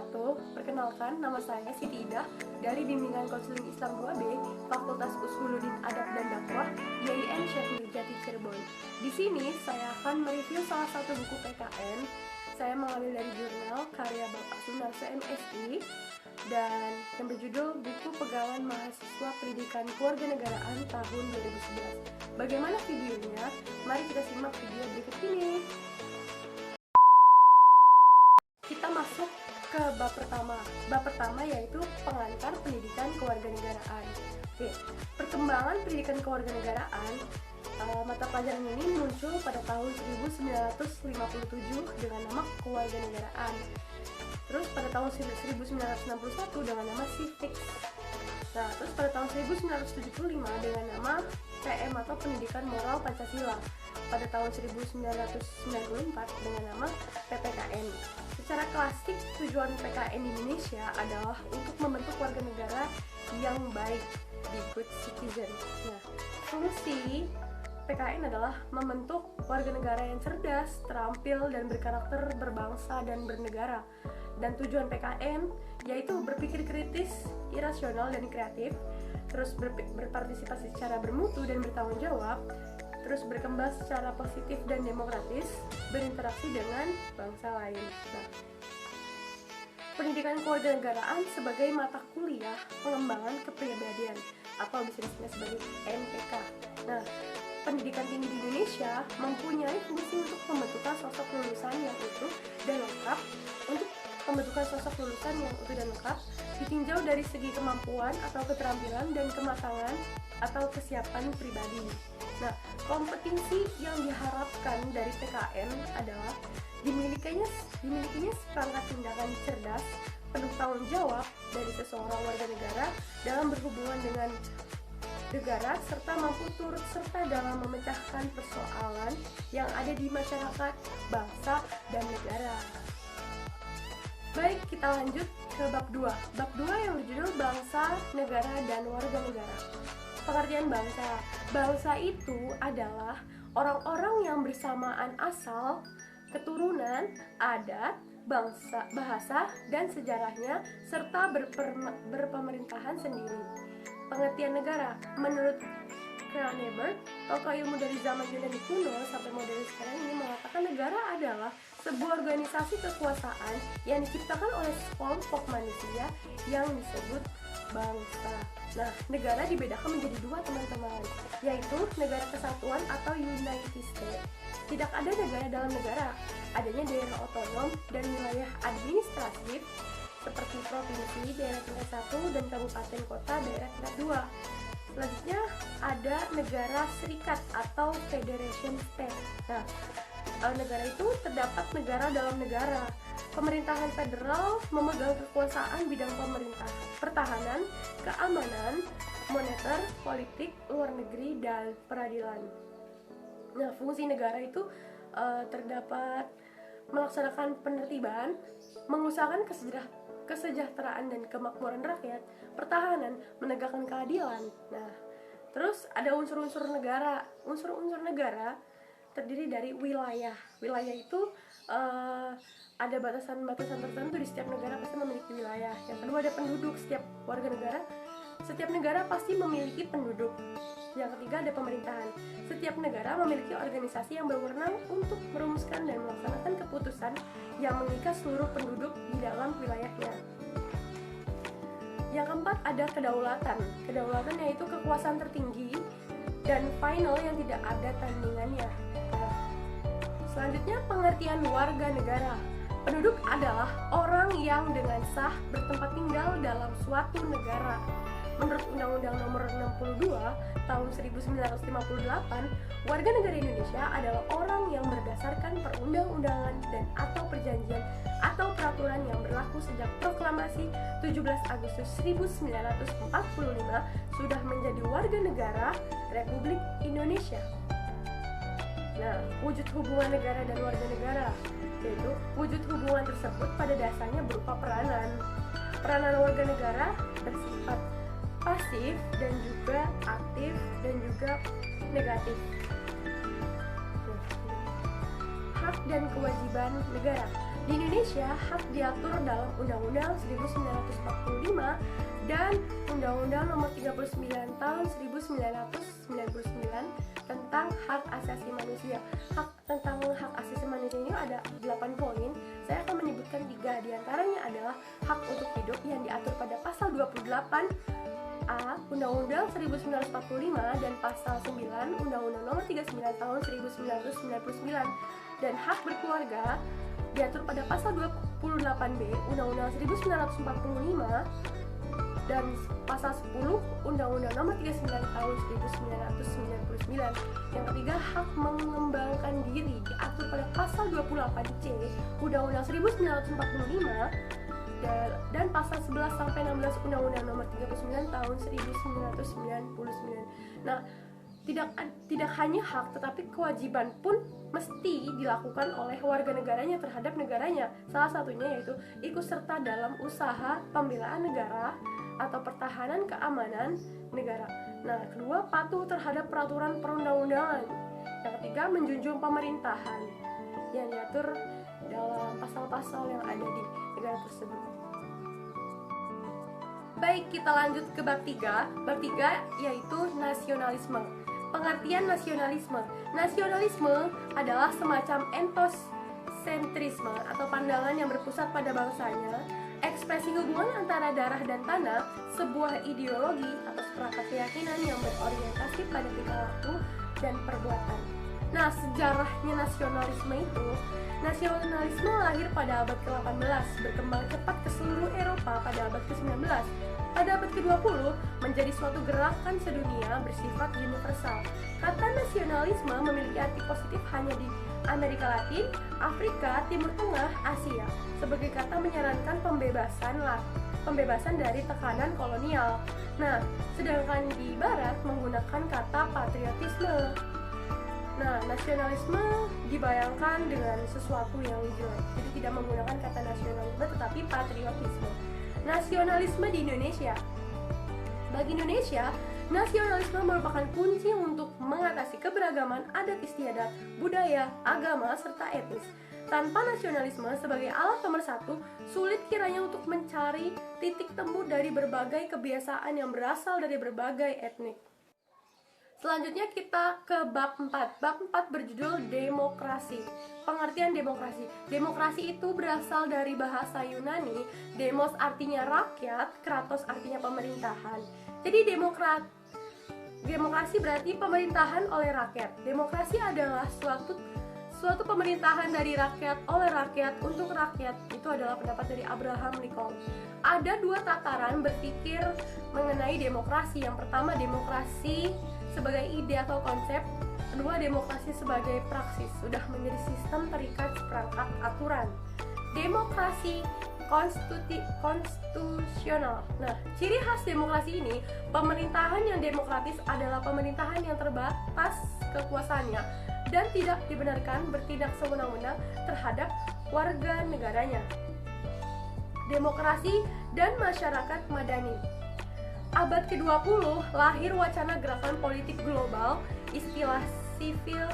wabarakatuh. Perkenalkan, nama saya Siti Idah dari Bimbingan Konseling Islam 2B, Fakultas Usuluddin Adab dan Dakwah, YIN Syekh Nurjati Cirebon. Di sini saya akan mereview salah satu buku PKN. Saya mengambil dari jurnal karya Bapak Sunarso MSI dan yang berjudul Buku Pegangan Mahasiswa Pendidikan Kewarganegaraan tahun 2011. Bagaimana videonya? Mari kita simak video berikut ini. Kita masuk ke bab pertama. Bab pertama yaitu pengantar pendidikan kewarganegaraan. Oke, perkembangan pendidikan kewarganegaraan. Mata pelajaran ini muncul pada tahun 1957 dengan nama kewarganegaraan. Terus pada tahun 1961 dengan nama civics. Nah, terus pada tahun 1975 dengan nama PM atau Pendidikan Moral Pancasila. Pada tahun 1994 dengan nama PPKN. Secara klasik, tujuan PKN di Indonesia adalah untuk membentuk warga negara yang baik, di good citizen. Nah, fungsi PKN adalah membentuk warga negara yang cerdas, terampil, dan berkarakter berbangsa dan bernegara. Dan tujuan PKN yaitu berpikir kritis, irasional, dan kreatif, terus berpartisipasi secara bermutu dan bertanggung jawab, terus berkembang secara positif dan demokratis, berinteraksi dengan bangsa lain. Nah, pendidikan kewarganegaraan sebagai mata kuliah pengembangan kepribadian atau bisa disebut sebagai MPK. Nah, pendidikan tinggi di Indonesia mempunyai fungsi untuk pembentukan sosok lulusan yang utuh dan lengkap. Untuk pembentukan sosok lulusan yang utuh dan lengkap ditinjau dari segi kemampuan atau keterampilan dan kematangan atau kesiapan pribadi. Nah, kompetensi yang diharapkan dari PKN adalah dimilikinya seperangkat tindakan cerdas, penuh tanggung jawab dari seseorang warga negara dalam berhubungan dengan negara, serta mampu turut serta dalam memecahkan persoalan yang ada di masyarakat, bangsa, dan negara. Baik, kita lanjut ke bab 2. Bab 2 yang berjudul Bangsa, Negara, dan Warga Negara. Pengertian bangsa. Bangsa itu adalah orang-orang yang bersamaan asal, keturunan, adat, bangsa, bahasa, dan sejarahnya, serta berpemerintahan sendiri. Pengertian negara. Menurut Cronenberg, tokoh ilmu dari zaman Yunani kuno sampai modern sekarang ini mengatakan negara adalah sebuah organisasi kekuasaan yang diciptakan oleh sekelompok manusia yang disebut bangsa. Nah, negara dibedakan menjadi dua, teman-teman, yaitu negara kesatuan atau United States. Tidak ada negara dalam negara, adanya daerah otonom dan wilayah administratif seperti provinsi, daerah tingkat 1, dan kabupaten kota, daerah tingkat 2. Selanjutnya ada negara serikat atau Federation State. Nah, negara itu terdapat negara dalam negara. Pemerintahan federal memegang kekuasaan bidang pertahanan, keamanan, moneter, politik, luar negeri, dan peradilan. Nah, fungsi negara itu terdapat melaksanakan penertiban, mengusahakan kesejahteraan dan kemakmuran rakyat, pertahanan, menegakkan keadilan. Nah, terus ada unsur-unsur negara. Unsur-unsur negara terdiri dari wilayah. Wilayah itu ada batasan-batasan tertentu di setiap negara pasti memiliki wilayah. Yang kedua ada penduduk. Setiap negara pasti memiliki penduduk. Yang ketiga ada pemerintahan. Setiap negara memiliki organisasi yang berwenang untuk merumuskan dan melaksanakan keputusan yang mengikat seluruh penduduk di dalam wilayahnya. Yang keempat ada kedaulatan. Kedaulatan yaitu kekuasaan tertinggi dan final yang tidak ada tandingannya. Selanjutnya pengertian warga negara. Penduduk adalah orang yang dengan sah bertempat tinggal dalam suatu negara. Menurut Undang-Undang Nomor 62 Tahun 1958, warga negara Indonesia adalah orang yang berdasarkan perundang-undangan dan atau perjanjian atau peraturan yang berlaku sejak proklamasi 17 Agustus 1945 sudah menjadi warga negara Republik Indonesia. Nah, wujud hubungan negara dan warga negara, yaitu wujud hubungan tersebut pada dasarnya berupa peranan. Peranan warga negara bersifat pasif dan juga aktif dan juga negatif. Hak dan kewajiban negara. Di Indonesia, hak diatur dalam Undang-Undang 1945 dan Undang-Undang Nomor 39 Tahun 1999 tentang hak asasi manusia. Tentang hak asasi manusia ini ada 8 poin. Saya akan menyebutkan 3. Di antaranya adalah hak untuk hidup yang diatur pada pasal 28 A Undang-Undang 1945 dan pasal 9 Undang-Undang Nomor 39 Tahun 1999, dan hak berkeluarga diatur pada pasal 28B Undang-Undang 1945 dan pasal 10 Undang-Undang Nomor 39 Tahun 1999. Yang ketiga, hak mengembangkan diri diatur pada pasal 28C Undang-Undang 1945 dan pasal 11 sampai 16 Undang-Undang Nomor 39 Tahun 1999. Nah, tidak hanya hak tetapi kewajiban pun mesti dilakukan oleh warga negaranya terhadap negaranya. Salah satunya yaitu ikut serta dalam usaha pembelaan negara atau pertahanan keamanan negara. Nah, kedua, patuh terhadap peraturan perundang-undangan. Yang ketiga, menjunjung pemerintahan yang diatur dalam pasal-pasal yang ada di negara tersebut. Baik, kita lanjut ke bab 3. Bab 3 yaitu nasionalisme. Pengertian nasionalisme. Nasionalisme adalah semacam etnosentrisme atau pandangan yang berpusat pada bangsanya, ekspresi hubungan antara darah dan tanah, sebuah ideologi atau seperangkat keyakinan yang berorientasi pada tingkah laku dan perbuatan. Nah, sejarahnya nasionalisme lahir pada abad ke-18, berkembang cepat ke seluruh Eropa pada abad ke-19. Pada abad ke-20 menjadi suatu gerakan sedunia bersifat universal. Kata nasionalisme memiliki arti positif hanya di Amerika Latin, Afrika, Timur Tengah, Asia, sebagai kata menyarankan pembebasan dari tekanan kolonial. Nah, sedangkan di Barat menggunakan kata patriotisme. Nah, nasionalisme dibayangkan dengan sesuatu yang jelek, jadi tidak menggunakan kata nasionalisme tetapi patriotisme. Nasionalisme di Indonesia. Bagi Indonesia, nasionalisme merupakan kunci untuk mengatasi keberagaman adat istiadat, budaya, agama, serta etnis. Tanpa nasionalisme sebagai alat pemersatu, sulit kiranya untuk mencari titik temu dari berbagai kebiasaan yang berasal dari berbagai etnik. Selanjutnya kita ke bab 4. Bab 4 berjudul demokrasi. Pengertian demokrasi. Demokrasi itu berasal dari bahasa Yunani. Demos artinya rakyat, kratos artinya pemerintahan. Jadi demokrasi berarti pemerintahan oleh rakyat. Demokrasi adalah suatu pemerintahan dari rakyat, oleh rakyat, untuk rakyat. Itu adalah pendapat dari Abraham Lincoln. Ada 2 tataran berpikir mengenai demokrasi. Yang pertama, demokrasi sebagai ide atau konsep. Kedua, demokrasi sebagai praksis, sudah menjadi sistem terikat seperangkat aturan. Demokrasi konstitusional. Nah, ciri khas demokrasi ini, pemerintahan yang demokratis adalah pemerintahan yang terbatas kekuasaannya dan tidak dibenarkan bertindak sewenang-wenang terhadap warga negaranya. Demokrasi dan masyarakat madani. Abad ke-20 lahir wacana gerakan politik global, istilah civil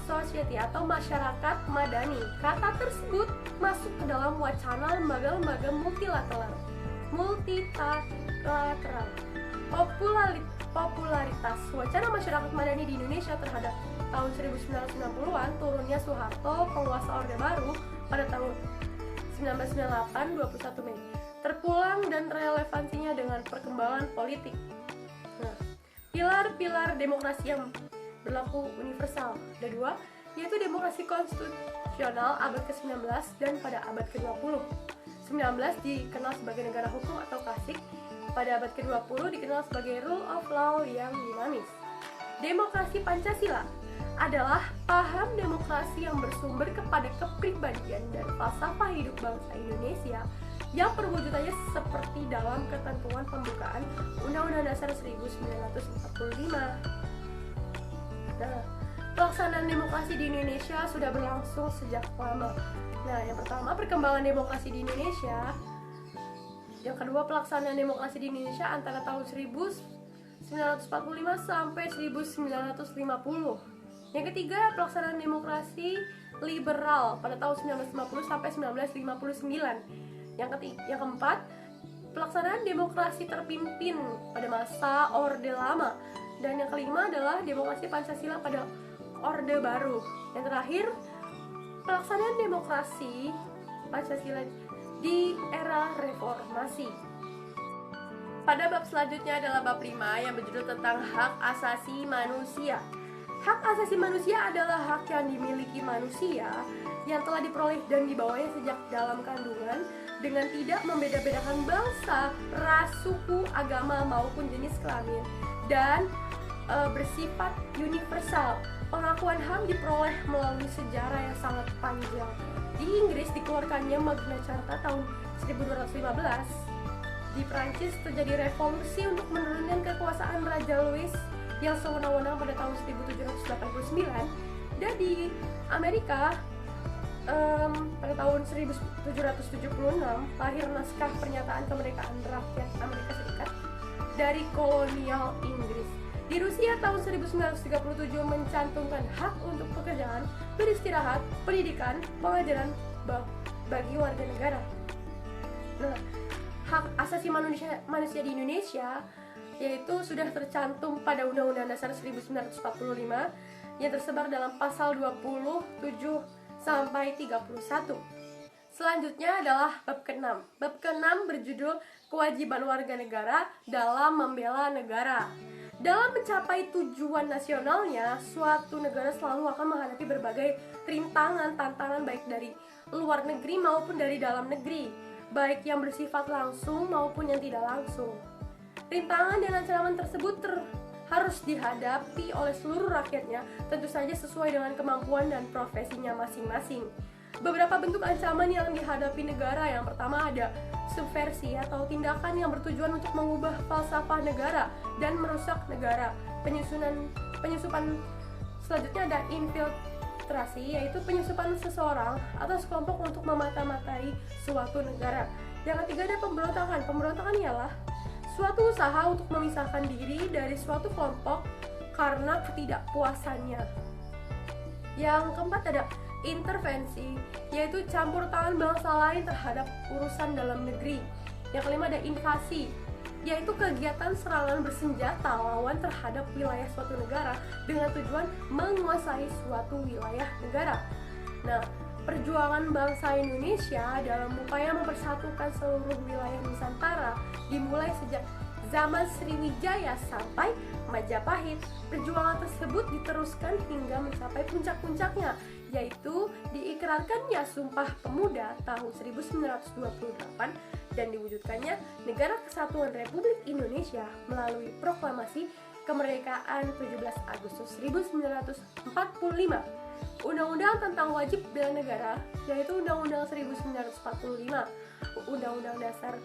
society atau masyarakat madani. Kata tersebut masuk ke dalam wacana lembaga-lembaga multilateral. Popularitas wacana masyarakat madani di Indonesia terhadap tahun 1990-an, turunnya Soeharto, penguasa Orde Baru pada tahun 1998, 21 Mei. Terpulang dan relevansinya dengan perkembangan politik. Nah, pilar-pilar demokrasi yang berlaku universal ada 2, yaitu demokrasi konstitusional abad ke-19 dan pada abad ke-20. 19 dikenal sebagai negara hukum atau klasik, pada abad ke-20 dikenal sebagai rule of law yang dinamis. Demokrasi Pancasila adalah paham demokrasi yang bersumber kepada kepribadian dan falsafah hidup bangsa Indonesia yang perwujudannya seperti dalam ketentuan pembukaan Undang-Undang Dasar 1945. Nah, pelaksanaan demokrasi di Indonesia sudah berlangsung sejak lama. Nah, yang pertama, perkembangan demokrasi di Indonesia. Yang kedua, pelaksanaan demokrasi di Indonesia antara tahun 1945 sampai 1950. Yang ketiga, pelaksanaan demokrasi liberal pada tahun 1950 sampai 1959. Yang keempat, pelaksanaan demokrasi terpimpin pada masa Orde Lama. Dan yang kelima adalah demokrasi Pancasila pada Orde Baru. Yang terakhir, pelaksanaan demokrasi Pancasila di era reformasi. Pada bab selanjutnya adalah bab 5 yang berjudul tentang hak asasi manusia. Hak asasi manusia adalah hak yang dimiliki manusia yang telah diperoleh dan dibawanya sejak dalam kandungan dengan tidak membeda-bedakan bangsa, ras, suku, agama maupun jenis kelamin, dan bersifat universal. Pengakuan HAM diperoleh melalui sejarah yang sangat panjang. Di Inggris dikeluarkannya Magna Carta tahun 1215. Di Prancis terjadi revolusi untuk menurunkan kekuasaan Raja Louis yang sewenang-wenang pada tahun 1789. Dan di Amerika pada tahun 1776 lahir naskah pernyataan kemerdekaan rakyat Amerika Serikat dari kolonial Inggris. Di Rusia tahun 1937 mencantumkan hak untuk pekerjaan, beristirahat, pendidikan, pengajaran bagi warga negara. Nah, hak asasi manusia di Indonesia yaitu sudah tercantum pada Undang-Undang Dasar 1945 yang tersebar dalam pasal 27 sampai 31. Selanjutnya adalah bab ke-6. Bab ke-6 berjudul kewajiban warga negara dalam membela negara. Dalam mencapai tujuan nasionalnya, suatu negara selalu akan menghadapi berbagai rintangan, tantangan baik dari luar negeri maupun dari dalam negeri, baik yang bersifat langsung maupun yang tidak langsung. Rintangan dan ancaman tersebut harus dihadapi oleh seluruh rakyatnya, tentu saja sesuai dengan kemampuan dan profesinya masing-masing. Beberapa bentuk ancaman yang dihadapi negara, yang pertama ada subversi atau tindakan yang bertujuan untuk mengubah falsafah negara dan merusak negara. Penyusupan selanjutnya ada infiltrasi, yaitu penyusupan seseorang atau sekelompok untuk memata-matai suatu negara. Yang ketiga ada pemberontakan. Pemberontakan ialah suatu usaha untuk memisahkan diri dari suatu kelompok karena ketidakpuasannya. Yang keempat ada intervensi, yaitu campur tangan bangsa lain terhadap urusan dalam negeri. Yang kelima ada invasi, yaitu kegiatan serangan bersenjata lawan terhadap wilayah suatu negara dengan tujuan menguasai suatu wilayah negara. Nah, perjuangan bangsa Indonesia dalam upaya mempersatukan seluruh wilayah Nusantara dimulai sejak zaman Sriwijaya sampai Majapahit. Perjuangan tersebut diteruskan hingga mencapai puncak-puncaknya, yaitu diikrarkannya Sumpah Pemuda tahun 1928 dan diwujudkannya Negara Kesatuan Republik Indonesia melalui Proklamasi Kemerdekaan 17 Agustus 1945. Undang-undang tentang wajib bela negara, yaitu Undang-Undang 1945, Undang-Undang Dasar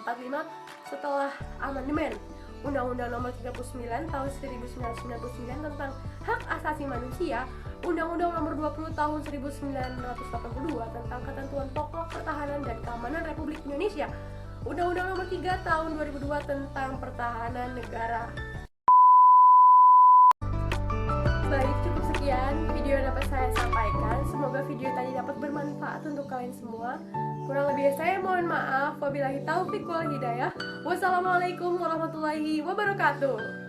45 setelah amandemen, Undang-Undang Nomor 39 tahun 1999 tentang hak asasi manusia, Undang-Undang Nomor 20 tahun 1982 tentang ketentuan pokok pertahanan dan keamanan Republik Indonesia, Undang-Undang Nomor 3 tahun 2002 tentang pertahanan negara. Baik, cukup sekian video yang dapat saya sampaikan. Semoga video tadi dapat bermanfaat untuk kalian semua. Kurang lebih saya mohon maaf. Wabillahi taufiq wal hidayah. Wassalamualaikum warahmatullahi wabarakatuh.